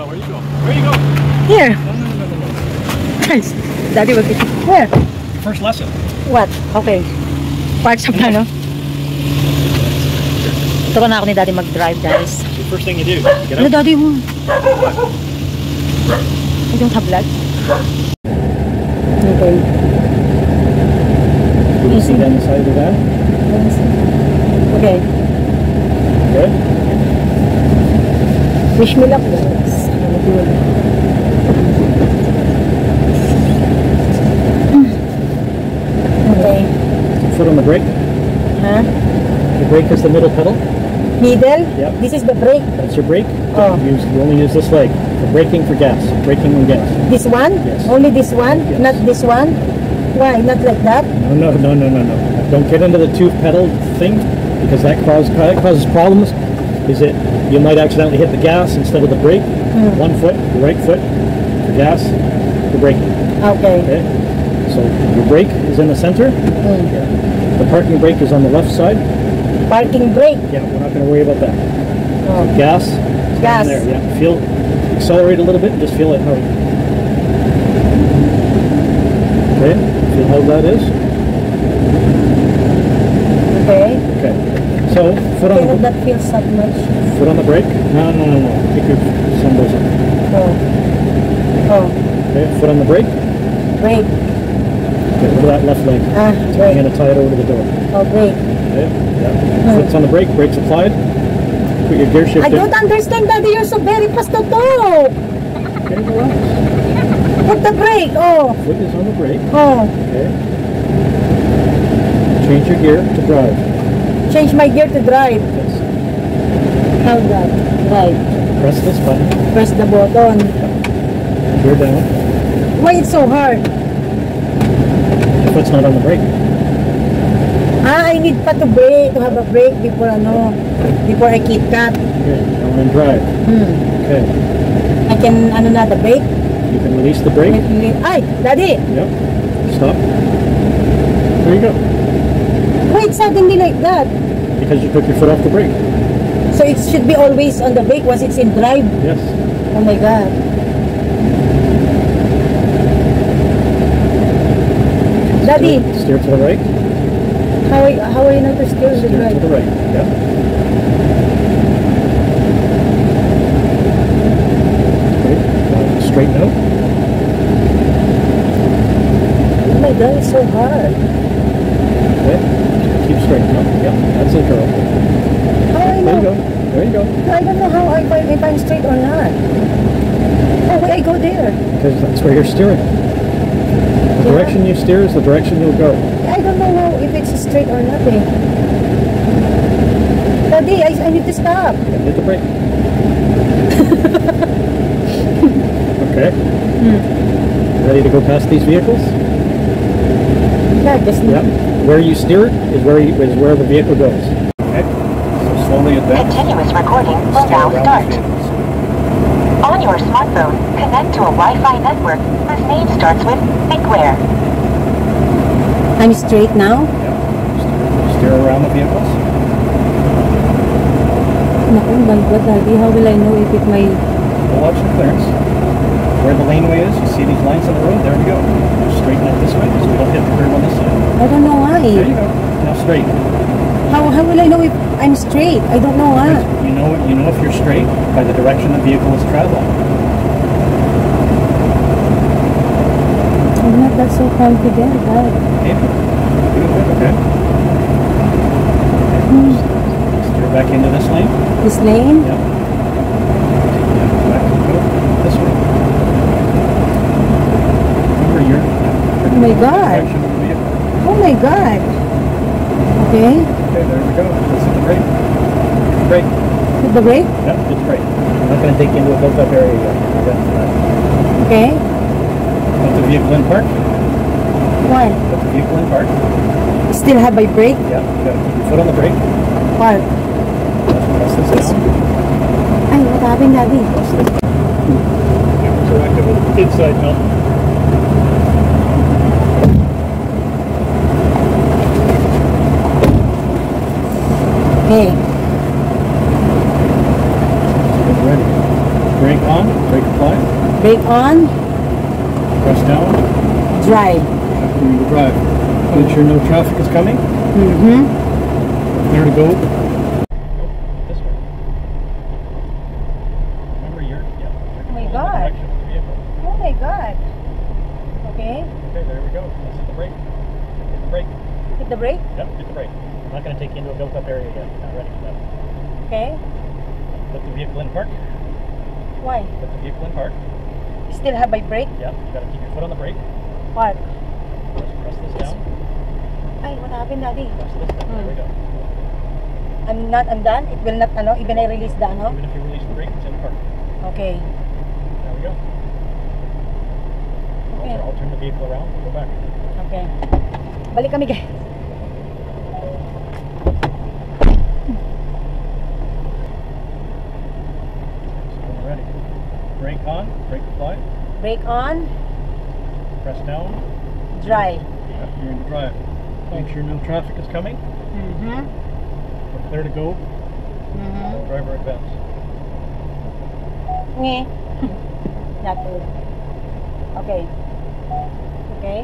Where are you going? Where are you going? Here. No. Guys, Daddy will be here. Your first lesson. What? Okay. Park sa plano. Turuan na ako ni Daddy mag-drive, guys. The first thing you do, get Ano, out. Daddy mo? I don't have blood. Okay. Can you see down the side of the van? Okay. Good. Wish me luck, guys. Okay. Foot on the brake. Huh? The brake is the middle pedal. Middle? Yep. This is the brake. That's your brake. Oh. You only use this leg for braking, for gas. Braking and gas. This one? Yes. Only this one? Yes. Not this one? Why? Not like that? No. Don't get into the two pedal thing, because that causes problems. Is it you might accidentally hit the gas instead of the brake. One foot, the right foot, the gas, the braking. Okay. Okay. So your brake is in the center. The parking brake is on the left side. Parking brake. Yeah, we're not going to worry about that. Oh. Gas. Gas. There. Yeah. Feel. Accelerate a little bit and just feel it out. Okay. Feel how that is. Okay. Okay. So foot on Cannot the that feel so much? foot on the brake. No. Take your symbols in. Oh. Okay. Foot on the brake. Brake. Okay. Look at that left leg. I'm Brake. going to tie it over to the door. Oh, brake. Okay. Yeah. Foot's on the brake. Brakes applied. Put your gear shift I in. don't understand, Daddy. You're so very fast to talk. Okay. Relax. Put the brake. Oh. Foot is on the brake. Oh. Okay. Change your gear to drive. Change my gear to drive. Yes. How that? Drive. Press this button. Press the button. Gear down. Why it's so hard? Your foot's not on the brake. I need pa to brake, to have a brake before before I keep cut. Okay. Now and drive. Okay. I can, na, the brake? You can release the brake. Ay, Daddy! Yep. Stop. There you go. Why it's suddenly like that? Because you took your foot off the brake. So it should be always on the brake once it's in drive? Yes. Oh my God. Daddy, Steer to the right. how are you not to steer the Steer to drive? the right. Yeah. Okay. Straighten out. Oh my God, it's so hard. Okay. Keep straight. No. Yeah. That's it, girl. How I There you know? go. There you go. I don't know how if I'm straight or not. Oh, wait, I go there. Because that's where you're steering. The direction you steer is the direction you'll go. I don't know how, if it's straight or not eh. Daddy, I need to stop. And hit the brake. Okay. Ready to go past these vehicles? Yeah, just Yep. Where you steer it is where the vehicle goes. Okay. So slowly advance. Continuous recording will Steer now around start. the vehicles. On your smartphone, connect to a Wi-Fi network whose name starts with Thinkware. I'm straight now? Yep. Steer around the vehicles. Naku, my God, Daddy, how will I know if it may... We'll watch the clearance. Where the laneway is, you see these lines on the road? There we go. Just straighten it this way so we don't hit the curb on this side. I don't know why. There you go. Now straight. How will I know if I'm straight? I don't know why. You know if you're straight by the direction the vehicle is traveling. I'm not that so confident, Dad. Okay. Okay. Steer back into this lane. This lane? Yep. Back to go this way. Remember Oh my God. direction of the vehicle. Oh my God. Okay. Okay, there we go. Let's hit the brake. Brake. Hit the brake? Yep, it's brake. I'm not going to take you into a built-up area yet. We're done for that. Okay. Put the vehicle in park. Why? Put the vehicle in park. Still have my brake? Yeah, you got to keep your foot on the brake. What? Press this down. Ay, what happened, Daddy? Press this. Cameras are active with the inside now. Okay. Ready. Brake on. Brake applied. Brake on. Press down. Drive. Continue to drive. Make sure no traffic is coming. Mm-hmm. There to go. This way. Remember Oh my God. Oh my God. Okay. Okay, there we go. Let's hit the brake. Hit the brake. Hit the brake. Yep, hit the brake. I'm not going to take you into a built-up area yet. Not ready for that. Okay. Put the vehicle in park. Why? Put the vehicle in park. Still have my brake? Yep, you got to keep your foot on the brake. Park. Press this down. Ay, what happened, Daddy? Press this down. There we go. I'm done? It will not, even I release the, Even if you release the brake, it's in park. Okay. There we go. Okay. I'll turn the vehicle around and go back. Okay. Balik kami, guys. So we're ready. Brake on, brake applied. Brake on. Press down. Drive. Yep, you're in drive. Make sure no traffic is coming. Mm-hmm. We're clear to go. Mm-hmm. Driver advance. Nge. Not good. Okay. Okay.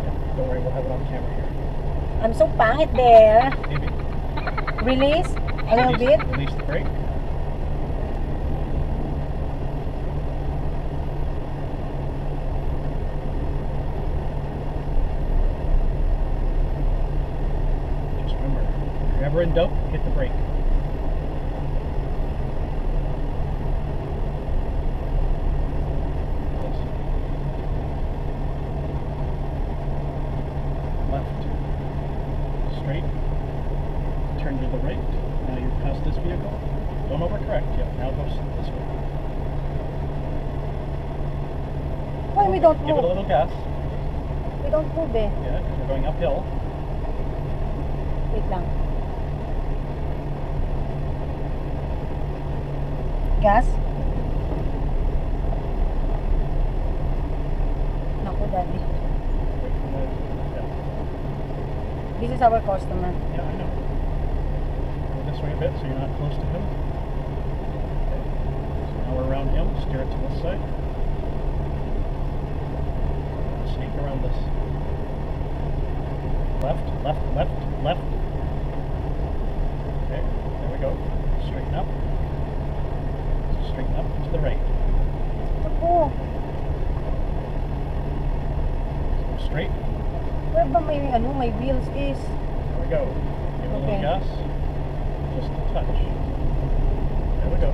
Yeah, don't worry, we'll have it on camera here. I'm so pangit there. Maybe. Release a little bit. Release the brake. Just remember, if you're ever in doubt, hit the brake. Left, straight, turn to the right. Now you're past this vehicle. Don't overcorrect yet. Now go this way. Why we don't Give it a move? little gas. We don't move eh. Yeah, because we're going uphill. Wait lang. Gas? Naku, Daddy. Wait for the, yeah. This is our customer. Yeah, I know. Go this way a bit so you're not close to him. Okay. So now we're around him. Steer it to this side. Sneak around this. Left, left, left, left. Okay, there we go. Straighten up. Straighten up to the right. Naku, Go straight. where ba my wheels is? There we go. Give it a Okay. little gas. Just a touch. There we go.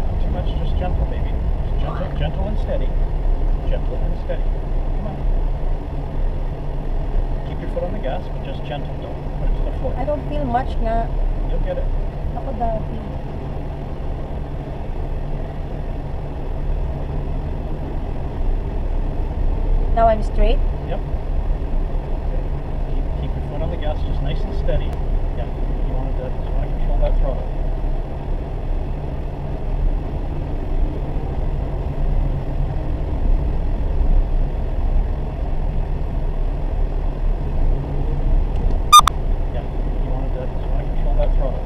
Not too much, just gentle, baby. Just gentle, gentle and steady. Gentle and steady. Come on. Keep your foot on the gas, but just gentle. Don't put it to the floor. I don't feel much nga. You'll get it. Naku, Daddy. Now I'm straight. Yep. Okay. Keep your foot on the gas, just nice and steady. Yeah. You want to control that throttle. Yeah. You want to control that throttle.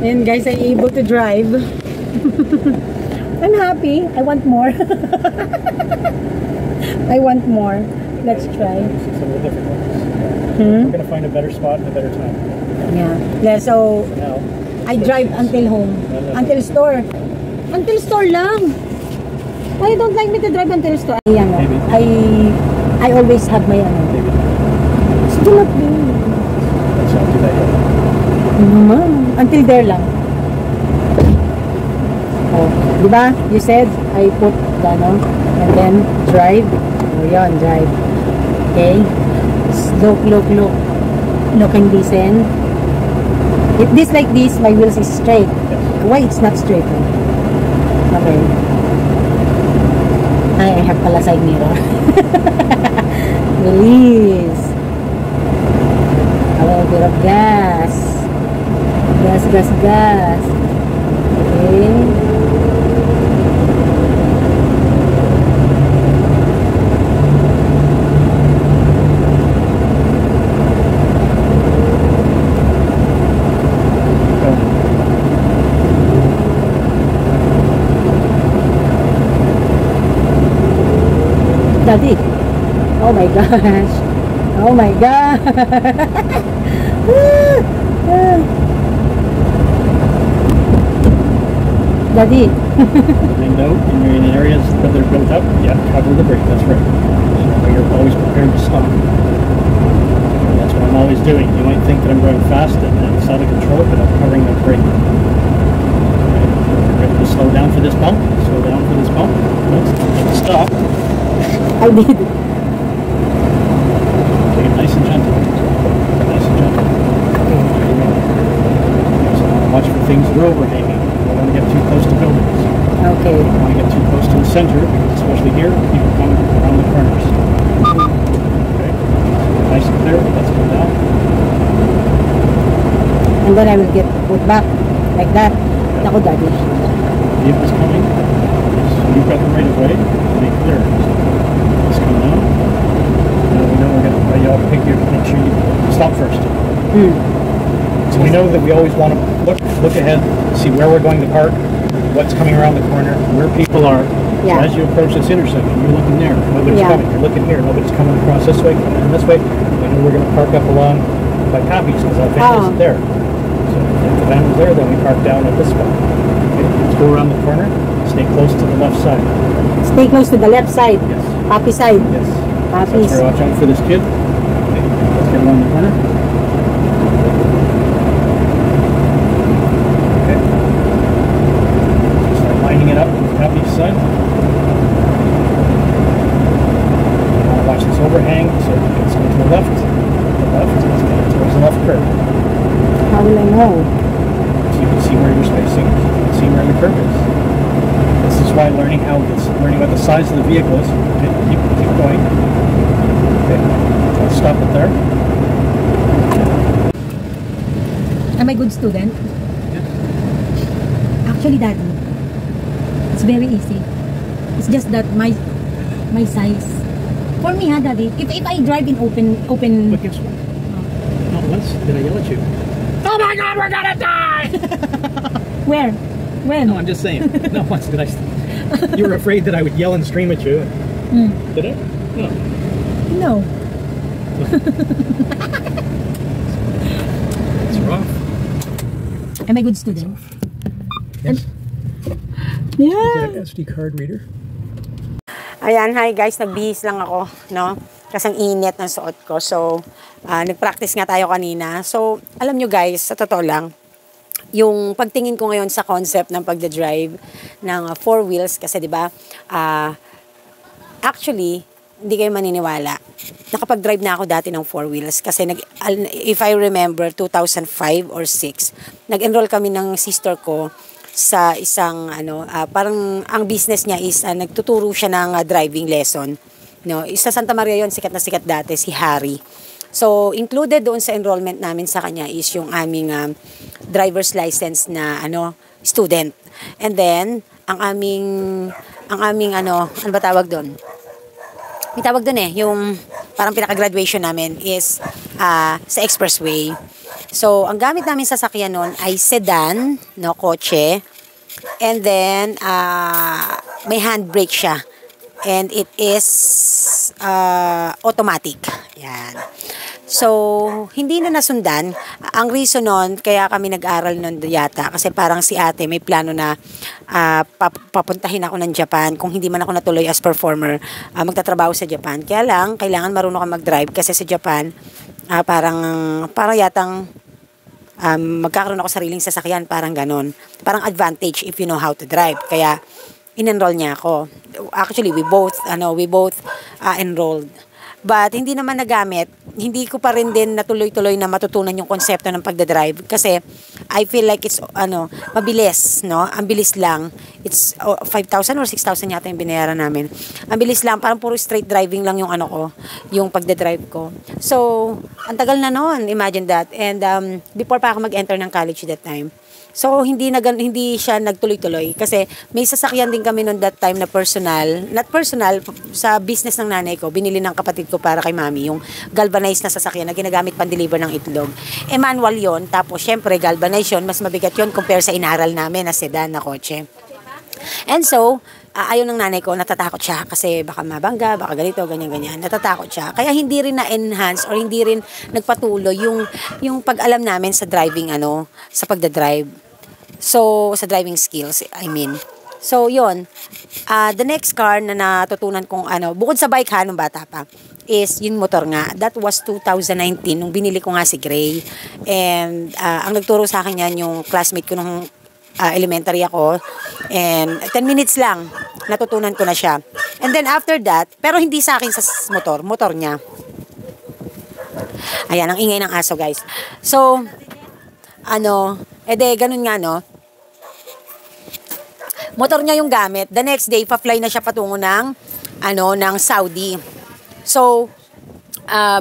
And guys, I'm able to drive. I'm happy. I want more. I want more. Let's try. See some of the different ones. Hmm? We're going to find a better spot and a better time. Yeah. Yeah, so For now, I drive until home. Until store. Until store lang. Why you don't like me to drive until store? Maybe. I always have my maybe. Still not me. Let's not do that yet. Until there lang. Oh, di ba? You said I put the and then drive. Oh, yun, drive. Okay. Look. Looking decent. If this like this, my wheels is straight. Yes. Why it's not straight? Okay. I have pala side mirror. Release. A little bit of gas. Gas. Okay. Daddy. Oh my gosh. Oh my god. Daddy. They know in areas that they're built up, yeah, cover the brake, that's right. So you're always prepared to stop. That's what I'm always doing. You might think that I'm going fast and it's out of control, but I'm covering the brake. Right. Ready to slow down for this bump? Slow down for this bump. Let's stop. I did. Take it nice and gentle. Nice and gentle. So watch for things that are overhanging. You don't want to get too close to buildings. Okay. You don't want to get too close to the center, because especially here, people come around the corners. Okay. Nice and clear. Let's go down. And then I will get put back like that. Naku, Daddy. Vehicles coming. So you've got the right of way. Make clear. Let's come down. Now we know we're going to y'all pick your, make sure you stop first. So we know that we always want to look ahead, see where we're going to park, what's coming around the corner, where people are. Yeah. So as you approach this intersection, you're looking there. Nobody's coming. You're looking here. Nobody's coming across this way, coming in this way. We know we're going to park up along by Copies because that van isn't there. So if the van was there, then we park down at this spot. Okay, let's go around the corner. Stay close to the left side. Stay close to the left side. Yes. Poppy side. Yes. Poppies. So watch out for this kid. Okay, let's get around the corner. Okay. Start lining it up with the Copies side. You want to watch this overhang, so it's going to the left. The left. Let's get towards the left curve. How will I know? So you can see where you're spacing. You can see where the curve is. This is why learning about the size of the vehicle is. Okay, keep going. Okay, let's stop it there. Am I a good student? Yes. Actually, Daddy, it's very easy. It's just that my size. For me, Daddy, if I drive in open. But guess what? Not once did I yell at you. Oh my God, we're gonna die! Where? When? No, I'm just saying. Not once did I. You were afraid that I would yell and scream at you. Did I? No. No. It's rough. Am I a good student? Yes. Yeah. Get an SD card reader. Ayan, hi guys, nagbihis lang ako, no? Kasi ang init ng suot ko. So, nag-practice nga tayo kanina. So, alam nyo guys, sa totoo lang, yung pagtingin ko ngayon sa concept ng pagdadrive ng 4 wheels, kasi 'di ba? Actually, hindi kayo maniniwala. Nakapag-drive na ako dati ng 4 wheels kasi if I remember 2005 or 6, nag-enroll kami ng sister ko sa isang parang ang business niya is nagtuturo siya ng driving lesson. No, sa Santa Maria 'yon, sikat na sikat dati si Harry. So, included doon sa enrollment namin sa kanya is yung aming driver's license na student. And then, ang aming ano ba tawag doon? May tawag doon yung parang pinaka-graduation namin is sa expressway. So, ang gamit namin sa sasakyan noon ay sedan, no, kotse. And then, may handbrake siya. And it is automatic. Yan. So, hindi na nasundan. Ang reason nun, kaya kami nag-aral nun yata, kasi parang si ate may plano na papuntahin ako ng Japan. Kung hindi man ako natuloy as performer, magtatrabaho sa Japan. Kaya lang, kailangan marunong ka mag-drive kasi sa Japan, parang yatang magkakaroon ako sariling sasakyan, parang ganon. Parang advantage if you know how to drive. Kaya, in-enroll niya ako. Actually, we both enrolled. But hindi naman nagamit. Hindi ko pa rin din natuloy-tuloy na matutunan yung konsepto ng pagdadrive kasi I feel like it's mabilis, no? Ang bilis lang. It's 5,000 or 6,000 yata yung binayaran namin. Ang bilis lang, parang puro straight driving lang yung yung pagdadrive ko. So, ang tagal na noon, imagine that. And before pa ako mag-enter ng college that time. So, hindi siya nagtuloy-tuloy. Kasi may sasakyan din kami noon that time na not personal, sa business ng nanay ko, binili ng kapatid ko para kay mami, yung galvanized na sasakyan na ginagamit pan-deliver ng itlog. Manual yon, tapos syempre galvanized yun, mas mabigat yon compare sa inaral namin na sedan na kotse. And so, ayaw ng nanay ko, natatakot siya kasi baka mabangga, baka ganito, ganyan-ganyan. Natatakot siya. Kaya hindi rin na-enhance or hindi rin nagpatuloy yung pag-alam namin sa driving, sa pagdadrive. So, sa driving skills, I mean. So, yon. The next car na natutunan kong bukod sa bike nung bata pa, is yung motor nga. That was 2019, nung binili ko nga si Gray. And ang nagturo sa akin yan, yung classmate ko nung elementary ako. And 10 minutes lang, natutunan ko na siya. And then after that, pero hindi sa akin sa motor niya. Ayan, ang ingay ng aso, guys. So, ganun nga, motor niya yung gamit. The next day, pa-fly na siya patungo ng Saudi. So,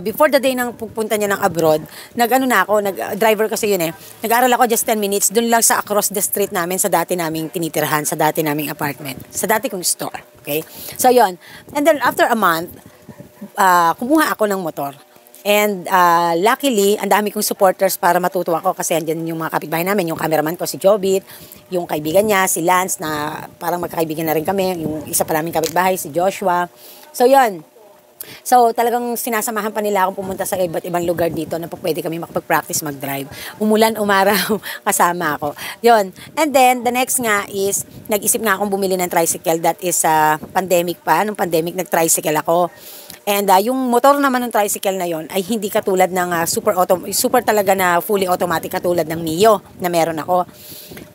before the day ng pupunta niya ng abroad, nag-driver kasi yun Nag-aral ako just 10 minutes, dun lang sa across the street namin, sa dati naming tinitirhan, sa dati naming apartment, sa dati kong store. Okay? So, yun. And then, after a month, kumuha ako ng motor. And luckily, ang dami kong supporters para matuto ako kasi andyan yung mga kapitbahay namin, yung cameraman ko, si Jobit, yung kaibigan niya, si Lance, na parang magkakaibigan na rin kami, yung isa pa namin kapitbahay, si Joshua. So, yun. So, talagang sinasamahan pa nila akong pumunta sa iba't ibang lugar dito na pwede kami makapag-practice mag-drive. Umulan, umaraw, kasama ako. Yun. And then, the next nga is, nag-isip nga akong bumili ng tricycle. That is pandemic pa. Nung pandemic, nag-tricycle ako. And yung motor naman ng tricycle na yon ay hindi katulad ng super talaga na fully automatic katulad ng Mio na meron ako.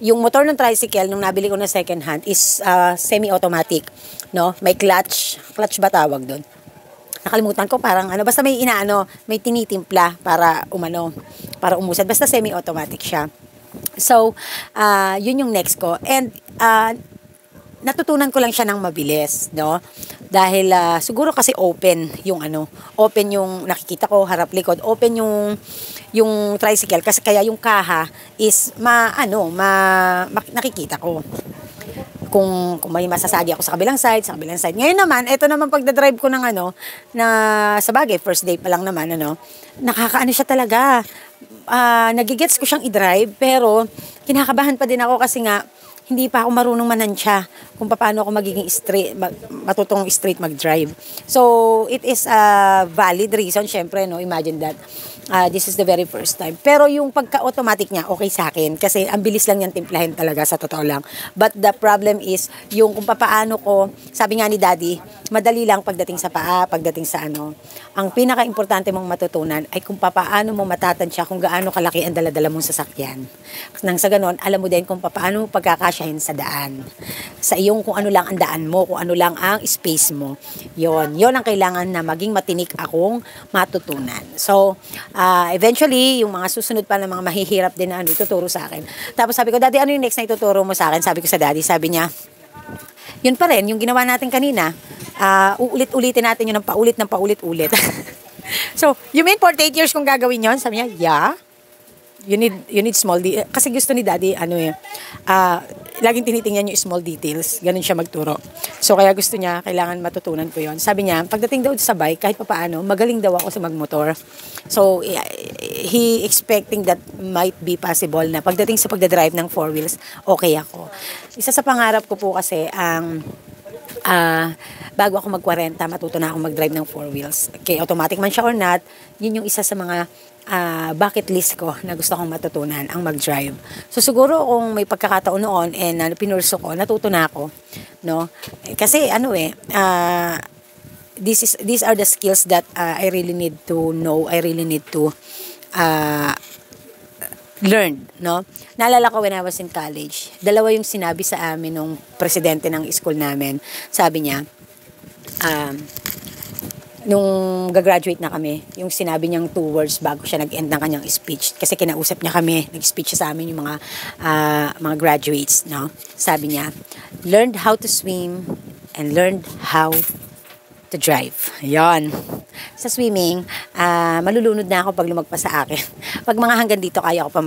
Yung motor ng tricycle, nung nabili ko na second hand, is semi-automatic. No? May clutch. Clutch ba tawag doon? Nakalimutan ko, parang basta may may tinitimpla para umusad. Basta semi-automatic siya. So, yun yung next ko. And, natutunan ko lang siya ng mabilis, no? Dahil, siguro kasi open yung nakikita ko, harap likod, open yung tricycle. Kasi kaya yung kaha is, nakikita ko. Kung may masasagi ako sa kabilang side. Ngayon naman, ito naman pagdadrive ko ng na sa bagay, first day pa lang naman, nakakaano siya talaga. Nagigets ko siyang i-drive, pero kinakabahan pa din ako kasi nga, hindi pa ako marunong manansya kung paano ako magiging matutong straight mag-drive. So, it is a valid reason, syempre, imagine that. This is the very first time. Pero yung pagka-automatic niya, okay sa akin. Kasi ang bilis lang niyang timplahin talaga, sa totoo lang. But the problem is, yung kung paano ko, sabi nga ni Daddy, madali lang pagdating sa paa, pagdating sa Ang pinaka-importante mong matutunan ay kung paano mo matatansya kung gaano kalaki ang daladala mong sasakyan. Nang sa ganon, alam mo din kung paano mo pagkakasyahin sa daan. Sa iyong kung ano lang ang daan mo, kung ano lang ang space mo. Yon ang kailangan na maging matinik akong matutunan. So, eventually, yung mga susunod pa na mga mahihirap din na ituturo sa akin. Tapos sabi ko, Daddy, ano yung next na ituturo mo sa akin? Sabi ko sa Daddy, sabi niya, yun pa rin, yung ginawa natin kanina, uulit-ulitin natin yun ng paulit-ulit. So, you mean for 8 years kung gagawin yun? Sabi niya, yeah. You need small details. Kasi gusto ni Daddy, laging tinitingnan yung small details. Ganun siya magturo. So, kaya gusto niya, kailangan matutunan ko yon. Sabi niya, pagdating daw sa bike, kahit papaano, magaling daw ako sa magmotor. So, he expecting that might be possible na pagdating sa pagdadrive ng 4 wheels, okay ako. Isa sa pangarap ko po kasi, bago ako mag-40, matuto na ako mag-drive ng 4 wheels. Okay, automatic man siya or not, yun yung isa sa mga bucket list ko na gusto kong matutunan, ang mag-drive. So, siguro kung may pagkakataon noon and pinurso ko, natuto na ako. No? Kasi, these are the skills that I really need to know, I really need to learn, no? Naalala ko when I was in college, dalawa yung sinabi sa amin nung presidente ng school namin. Sabi niya, nung gagraduate na kami, yung sinabi niyang 2 words bago siya nag-end ng kanyang speech. Kasi kinausap niya kami, nag-speech siya sa amin yung mga graduates, no? Sabi niya, learned how to swim and learned how to drive. Yan. Sa swimming, malulunod na ako pag lumagpas sa akin. Pag mga hanggang dito, kaya ko pa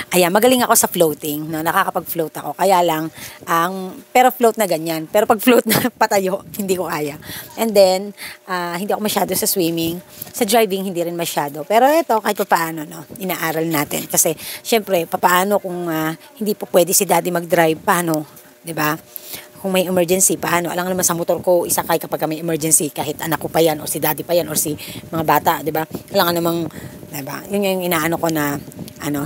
Ayan, magaling ako sa floating, no? Nakakapag-float ako. Kaya lang, pero float na ganyan. Pero pag float na patayo, hindi ko kaya. And then, hindi ako masyado sa swimming. Sa driving, hindi rin masyado. Pero ito, kahit paano, no? Inaaral natin. Kasi, syempre, paano kung hindi po pwede si Daddy mag-drive, paano? 'Di ba? kung may emergency, paano? Alam naman sa motor ko, isakay kapag may emergency, kahit anak ko pa yan, o si daddy pa yan, or si mga bata, di ba? Kailangan namang, di ba? Yun yung inaano ko na,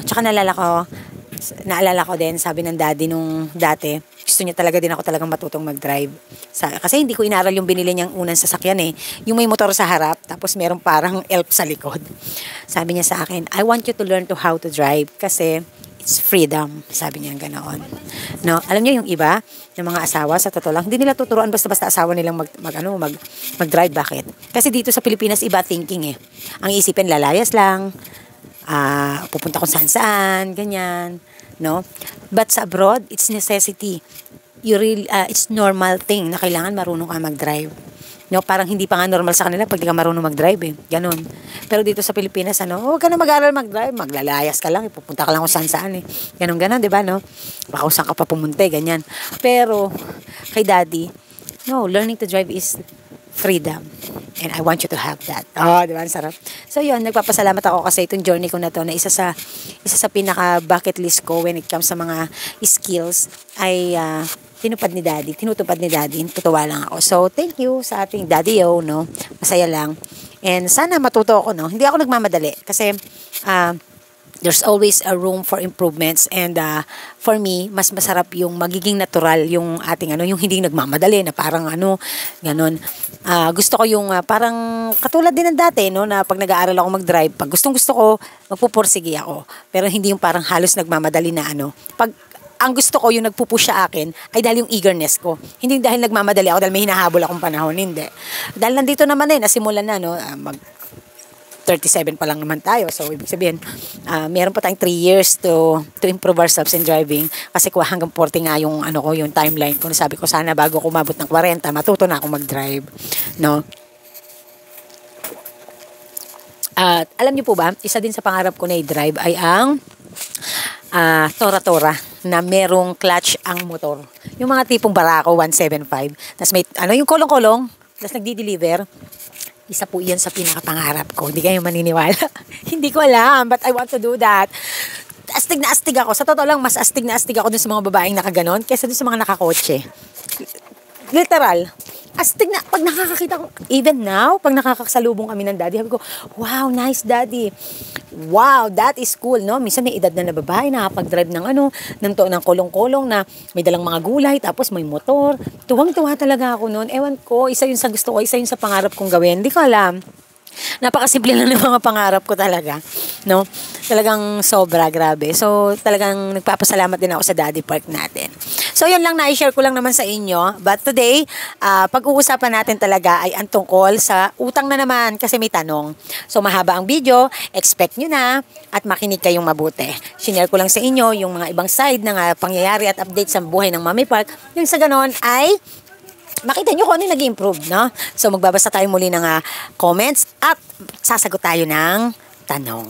tsaka naalala ko din, sabi ng daddy nung dati, gusto niya talaga din ako talagang matutong mag-drive. Kasi hindi ko inaral yung binili niyang unang sasakyan eh. Yung may motor sa harap, tapos merong parang elf sa likod. Sabi niya sa akin, I want you to learn to how to drive kasi it's freedom. Sabi niya ganoon. No, alam niyo yung iba, ng mga asawa sa totoo lang, hindi nila tuturuan basta-basta asawa nilang mag-drive. Bakit? Kasi dito sa Pilipinas iba thinking eh. Ang isipin lalayas lang, pupunta kung saan-saan, ganyan, no? But sa abroad, it's necessity. It's normal thing na kailangan marunong ka mag-drive. No, parang hindi pa nga normal sa kanila pag di ka marunong mag-drive eh. Ganon. Pero dito sa Pilipinas, huwag ka na mag-aral mag-drive. Maglalayas ka lang, pupunta ka lang kung saan-saan eh. Ganon, di ba, no? Baka kung saan ka pa pumunta, ganyan. Pero, kay daddy, no, learning to drive is freedom. And I want you to have that. Di ba? Ang sarap. So, yun, nagpapasalamat ako kasi itong journey ko na to na isa sa pinaka bucket list ko when it comes sa mga skills ay tinutupad ni daddy. Tutuwa lang ako. So, thank you sa ating daddy-o, no? Masaya lang. And sana matuto ako, no? Hindi ako nagmamadali kasi there's always a room for improvements and for me, mas masarap yung magiging natural yung ating yung hindi nagmamadali na parang ganon. Gusto ko yung parang katulad din ng dati, no? Na pag nag-aaral ako mag-drive, pag gustong-gusto ko, magpupursige ako. Pero hindi yung parang halos nagmamadali na Pag ang gusto ko yung nagpupush sa akin ay dahil yung eagerness ko. Hindi dahil nagmamadali ako dahil may hinahabol akong panahon. Hindi. Dahil nandito naman nasimulan na, no? 37 pa lang naman tayo. So, ibig sabihin, meron pa tayong 3 years to improve ourselves in driving. Kasi hanggang 40 nga yung, yung timeline ko. Sabi ko, sana bago ako umabot ng 40, matuto na ako mag-drive. No? At alam niyo po ba, isa din sa pangarap ko na i-drive ay ang Tora-Tora na merong clutch ang motor. Yung mga tipong Barako 175. Tapos may, yung kolong-kolong, tapos nagdi-deliver. Isa po yan sa pinakapangarap ko. Hindi kayo maniniwala. Hindi ko alam, but I want to do that. Astig na astig ako. Sa totoo lang, mas astig na astig ako dun sa mga babaeng nakaganon kaysa dun sa mga nakakotse. Literal. Astig na, pag nakakakita ko, even now, pag nakakasalubong kami ng daddy, sabi ko, wow, nice daddy. Wow, that is cool, no? Minsan may edad na babae, nakapag-drive ng kolong-kolong na may dalang mga gulay, tapos may motor. Tuwang-tuwa talaga ako noon. Ewan ko, isa yun sa gusto ko, isa yun sa pangarap kong gawin. Hindi ko alam. Napakasimple lang ng mga pangarap ko talaga, no? Talagang sobra, grabe. So, talagang nagpapasalamat din ako sa Daddy Park natin. So, yun lang, na-share ko lang naman sa inyo. But today, pag-uusapan natin talaga ay ang tungkol sa utang na naman kasi may tanong. So, mahaba ang video, expect nyo na at makinig kayong mabuti. Sinare ko lang sa inyo yung mga ibang side ng pangyayari at update sa buhay ng Mami Park. Yung sa ganon ay makita nyo kung ano yung nag-improve, no? So, magbabasa tayo muli ng comments at sasagot tayo ng tanong.